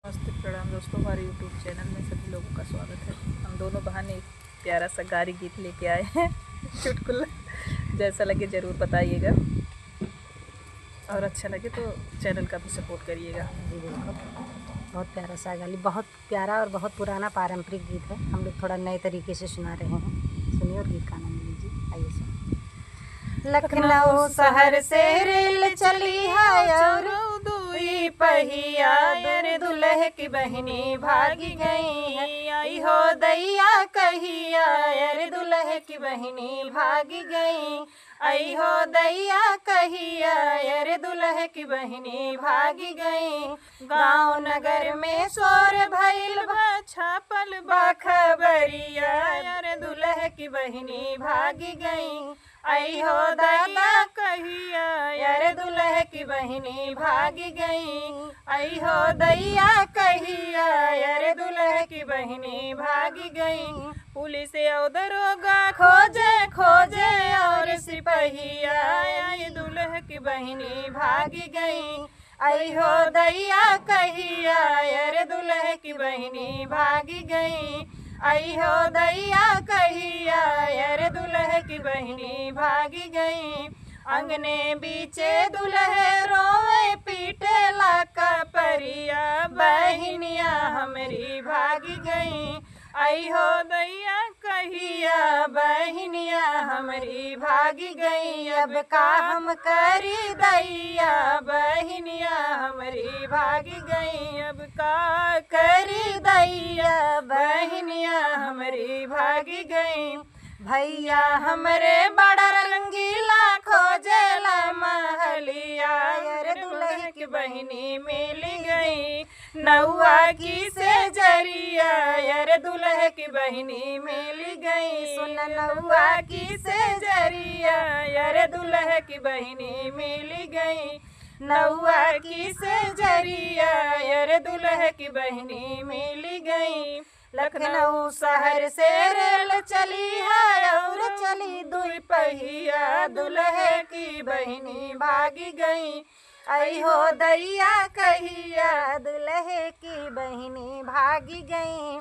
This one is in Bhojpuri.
नमस्ते प्रणाम दोस्तों, हमारे यूट्यूब चैनल में सभी लोगों का स्वागत है। हम दोनों बहन एक प्यारा सा गारी गीत लेके आए हैं चुटकुला। जैसा लगे ज़रूर बताइएगा और अच्छा लगे तो चैनल का भी सपोर्ट करिएगा। जी बिल्कुल, बहुत प्यारा सा गाली, बहुत प्यारा और बहुत पुराना पारंपरिक गीत है। हम लोग थोड़ा नए तरीके से सुना रहे हैं, सुनिए और गीत का आनंद लीजिए। आइए सुनिए। लखनऊ शहर से रेल चली है और दुई पहिया, यर दुल्हे की बहनी भागी गई है। आई हो दैया कहिया, यर दुल्हे की बहनी भागी गई। आई हो दैया कहिया, यर दुल्हे की बहनी भागी गई। गाँव नगर में शोर भइल बा, छापल बा खबरिया, यर दुल्हे की बहनी भागी गई। आई हो दादा कहिया, यार दुल्हे की बहनी भागी गई। आई हो दैया कहिया, यार दुल्हे की बहनी भागी गई। पुलिस और दरोगा खोजे खोजे और सिपहिया, आई दुल्हे की बहनी भागी गई। आई हो दैया कहिया, यार दुल्हे की बहनी भागी गई। आई हो दैया कहिया, यार दुल्हे की बहनी भागी गई। अंगने बीचे दुल्हे रोवे पीटे ला कपरिया, बहनिया हमरी भागी गई। आई हो दैया कहिया, बहनिया हमरी भागी गई। अब का हम करी दैया, बहनिया हमरी भागी गई। अब का करी दैया, बहनिया हमरी भागी गई। भैया हमरे बड़ा रंगीला खोजेला महलिया, यार दुल्हे की बहनी मिली गई। नौआ की से जरिया, यार दुल्हे की बहनी मिली गई। सुन नौआ की से जरिया, यार दुल्हे की बहनी मिली गई। नौआ की से जरिया, यार दुल्हे की बहनी मिली गई। लखनऊ शहर से रेल चली है और चली दुई पहिया, दुल्हे की बहनी भागी गई। आई हो दैया कहिया, दुल्हे की बहनी भागी गई।